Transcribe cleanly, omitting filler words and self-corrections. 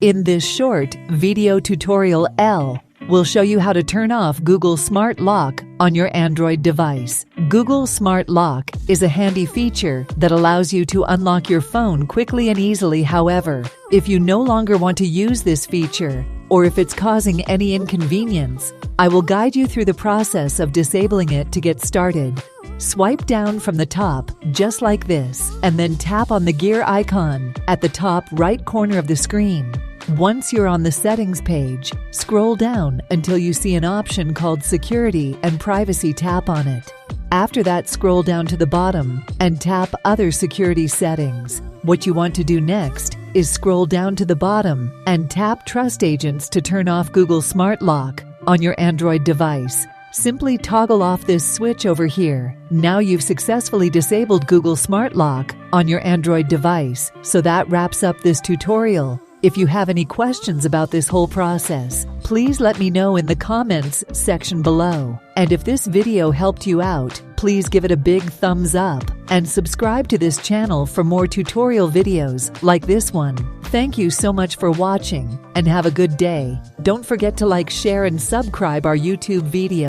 In this short video tutorial, L will show you how to turn off Google Smart Lock on your Android device. Google Smart Lock is a handy feature that allows you to unlock your phone quickly and easily. However, if you no longer want to use this feature, or if it's causing any inconvenience, I will guide you through the process of disabling it. To get started, swipe down from the top, just like this, and then tap on the gear icon at the top right corner of the screen. Once you're on the settings page, scroll down until you see an option called Security and Privacy. Tap on it. After that, scroll down to the bottom and tap Other Security Settings. What you want to do next is scroll down to the bottom and tap Trust Agents to turn off Google Smart Lock on your Android device. Simply toggle off this switch over here. Now you've successfully disabled Google Smart Lock on your Android device. So that wraps up this tutorial. If you have any questions about this whole process, please let me know in the comments section below. And if this video helped you out, please give it a big thumbs up and subscribe to this channel for more tutorial videos like this one. Thank you so much for watching and have a good day. Don't forget to like, share, and subscribe our YouTube video.